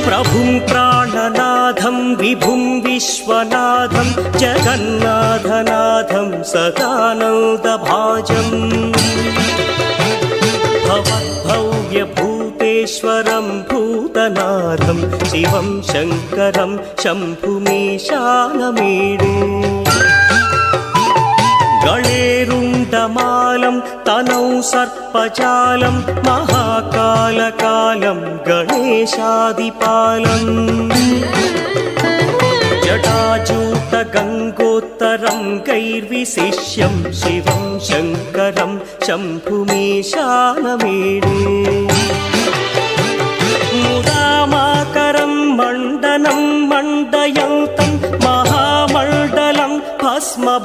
प्रभुं प्राणनाथं विभुं विश्वनाथं जगन्नाथनाथं सदानन्दभाजम् भवद्भव्यभूतेश्वरं भूतनाथं शिवं शङ्करं शम्भुमीशानमीडे गणेरुण्डमालं तनौ सर्पजालं महाकालकालं गणेशादिपालम् जटाजूटगङ्गोत्तरं गैर्विशिष्यं शिवं शङ्करं शम्भुमीशानमीडे मुदामाकरं मण्डनं मण्डयन्तं महामण्डलं भस्मभूषाधरन्तम्